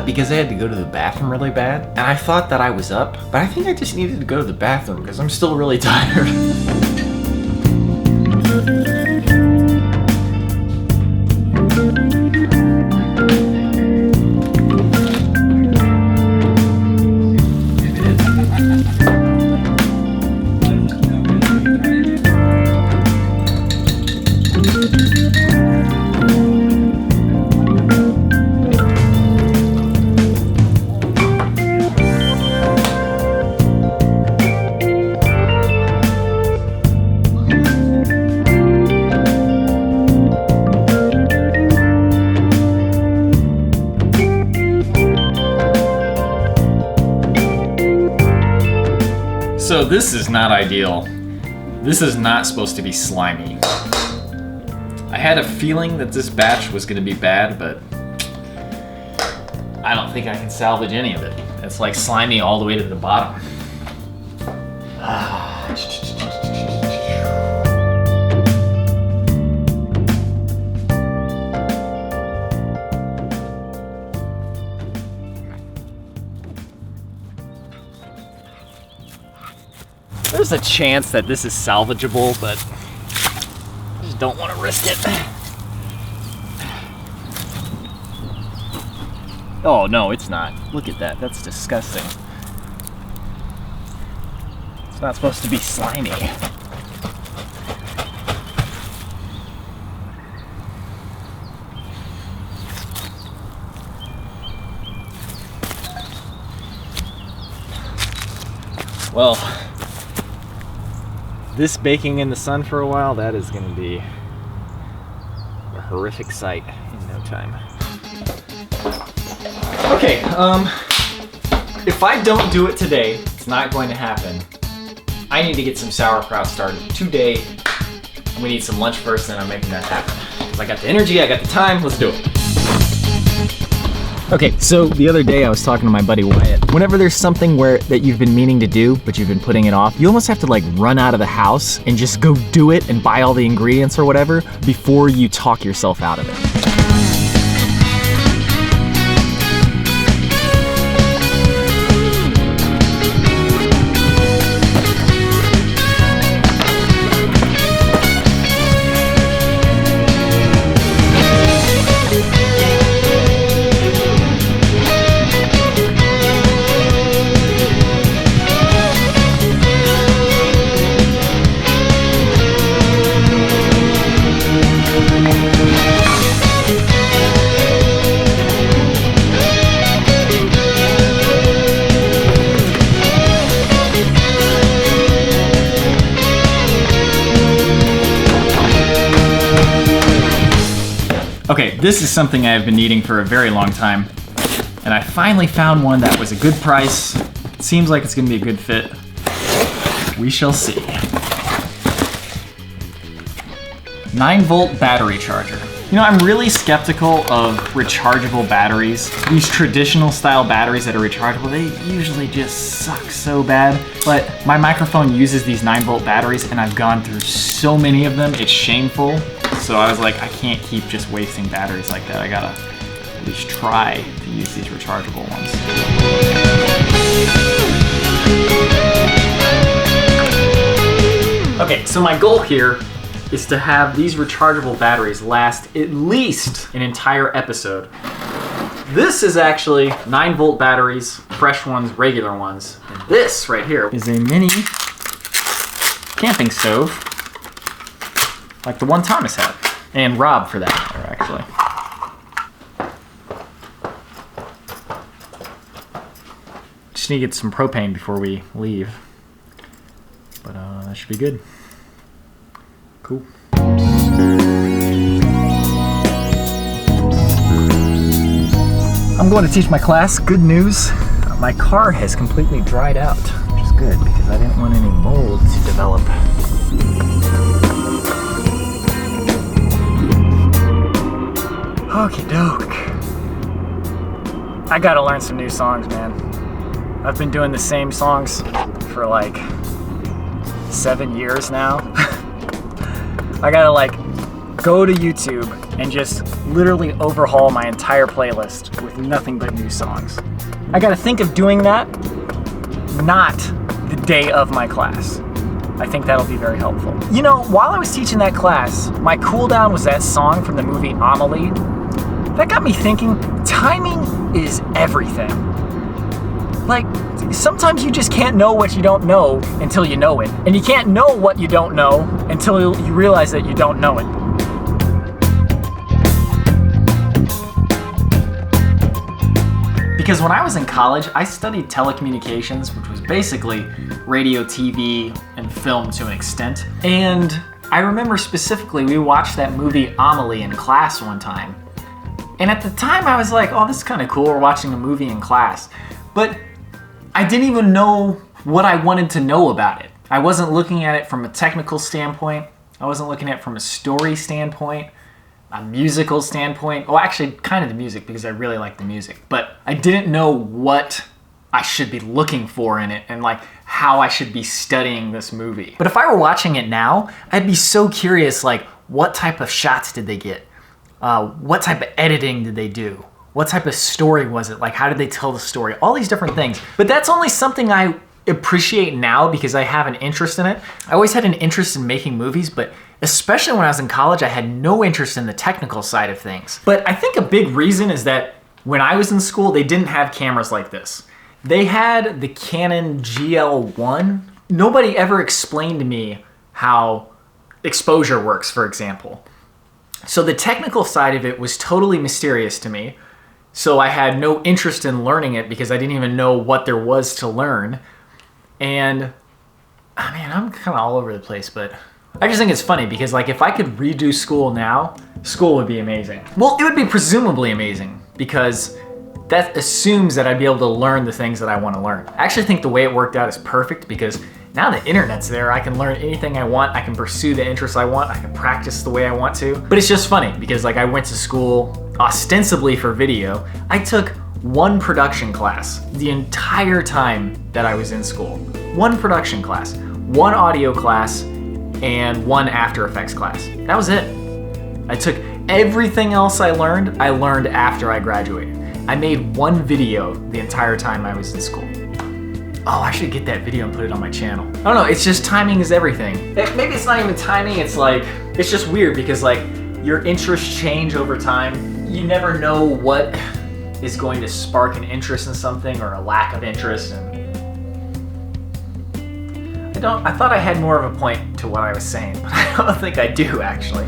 Because I had to go to the bathroom really bad, and I thought that I was up, but I think I just needed to go to the bathroom because I'm still really tired. So this is not ideal. This is not supposed to be slimy. I had a feeling that this batch was going to be bad, but I don't think I can salvage any of it. It's like slimy all the way to the bottom. There's a chance that this is salvageable, but I just don't want to risk it. Oh no, it's not. Look at that, that's disgusting. It's not supposed to be slimy. Well, this baking in the sun for a while, that is going to be a horrific sight in no time. Okay, if I don't do it today, it's not going to happen. I need to get some sauerkraut started today. We need some lunch first, and I'm making that happen. Because I got the energy, I got the time, let's do it. Okay, so the other day I was talking to my buddy Wyatt. Whenever there's something that you've been meaning to do, but you've been putting it off, you almost have to like run out of the house and just go do it and buy all the ingredients or whatever before you talk yourself out of it. Okay, this is something I have been needing for a very long time, and I finally found one that was a good price. It seems like it's gonna be a good fit. We shall see. 9-volt battery charger. You know, I'm really skeptical of rechargeable batteries. These traditional style batteries that are rechargeable, they usually just suck so bad. But my microphone uses these 9-volt batteries, and I've gone through so many of them, it's shameful. So I was like, I can't keep just wasting batteries like that. I gotta at least try to use these rechargeable ones. Okay, so my goal here is to have these rechargeable batteries last at least an entire episode. This is actually 9-volt batteries, fresh ones, regular ones. And this right here is a mini camping stove, like the one Thomas had, and Rob for that matter, actually. Just need to get some propane before we leave, but that should be good. Cool. I'm going to teach my class. Good news, my car has completely dried out, which is good because I didn't want any mold to develop. Okie doke. I gotta learn some new songs, man. I've been doing the same songs for like 7 years now. I gotta like go to YouTube and just literally overhaul my entire playlist with nothing but new songs. I gotta think of doing that not the day of my class. I think that'll be very helpful. You know, while I was teaching that class, my cool down was that song from the movie Amelie. That got me thinking, timing is everything. Like, sometimes you just can't know what you don't know until you know it. And you can't know what you don't know until you realize that you don't know it. Because when I was in college, I studied telecommunications, which was basically radio, TV, and film to an extent. And I remember specifically we watched that movie Amelie in class one time. And at the time I was like, oh, this is kind of cool, we're watching a movie in class. But I didn't even know what I wanted to know about it. I wasn't looking at it from a technical standpoint. I wasn't looking at it from a story standpoint, a musical standpoint. Well, actually, kind of the music, because I really like the music. But I didn't know what I should be looking for in it and like how I should be studying this movie. But if I were watching it now, I'd be so curious, like, what type of shots did they get? What type of editing did they do? What type of story was it? Like, how did they tell the story? All these different things. But that's only something I appreciate now because I have an interest in it. I always had an interest in making movies, but especially when I was in college, I had no interest in the technical side of things. But I think a big reason is that when I was in school, they didn't have cameras like this. They had the Canon GL1. Nobody ever explained to me how exposure works, for example. So the technical side of it was totally mysterious to me. So I had no interest in learning it because I didn't even know what there was to learn. And, I mean, I'm kind of all over the place, but I just think it's funny because, like, if I could redo school now, school would be amazing. Well, it would be presumably amazing because that assumes that I'd be able to learn the things that I want to learn. I actually think the way it worked out is perfect because now the internet's there, I can learn anything I want, I can pursue the interests I want, I can practice the way I want to. But it's just funny because, like, I went to school ostensibly for video. I took one production class the entire time that I was in school. One production class, one audio class, and one After Effects class. That was it. I took everything else I learned after I graduated. I made one video the entire time I was in school. Oh, I should get that video and put it on my channel. I don't know, it's just timing is everything. Maybe it's not even timing, it's like, it's just weird because, like, your interests change over time. You never know what is going to spark an interest in something or a lack of interest. And I thought I had more of a point to what I was saying, but I don't think I do actually.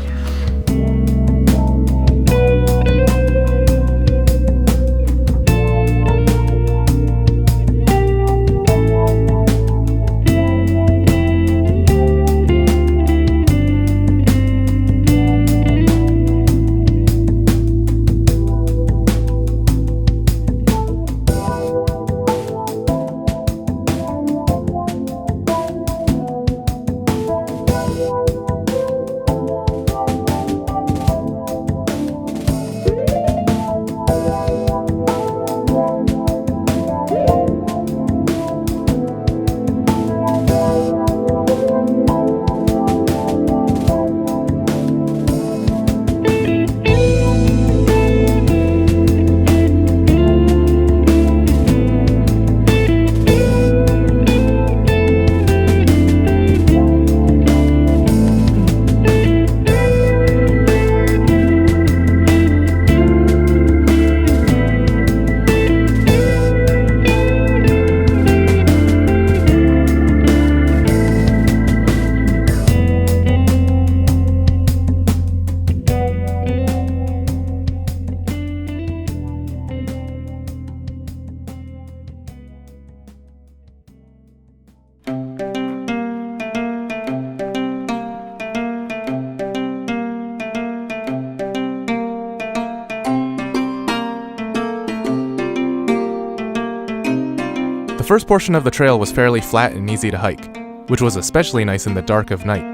The first portion of the trail was fairly flat and easy to hike, which was especially nice in the dark of night.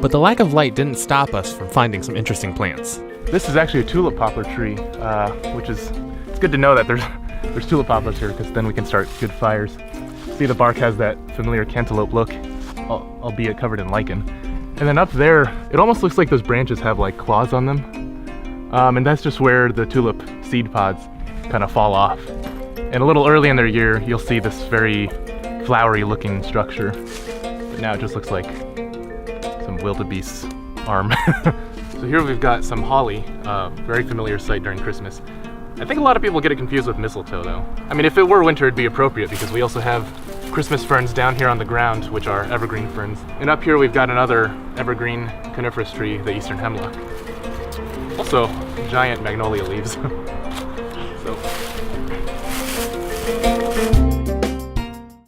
But the lack of light didn't stop us from finding some interesting plants. This is actually a tulip poplar tree, which is, it's good to know that there's tulip poplars here, because then we can start good fires. See, the bark has that familiar cantaloupe look, albeit covered in lichen. And then up there, it almost looks like those branches have like claws on them. And that's just where the tulip seed pods kind of fall off. And a little early in their year, you'll see this very flowery looking structure. But now it just looks like some wildebeest's arm. So here we've got some holly, very familiar sight during Christmas. I think a lot of people get it confused with mistletoe though. I mean, if it were winter, it'd be appropriate because we also have Christmas ferns down here on the ground, which are evergreen ferns. And up here we've got another evergreen coniferous tree, the eastern hemlock. Also, giant magnolia leaves.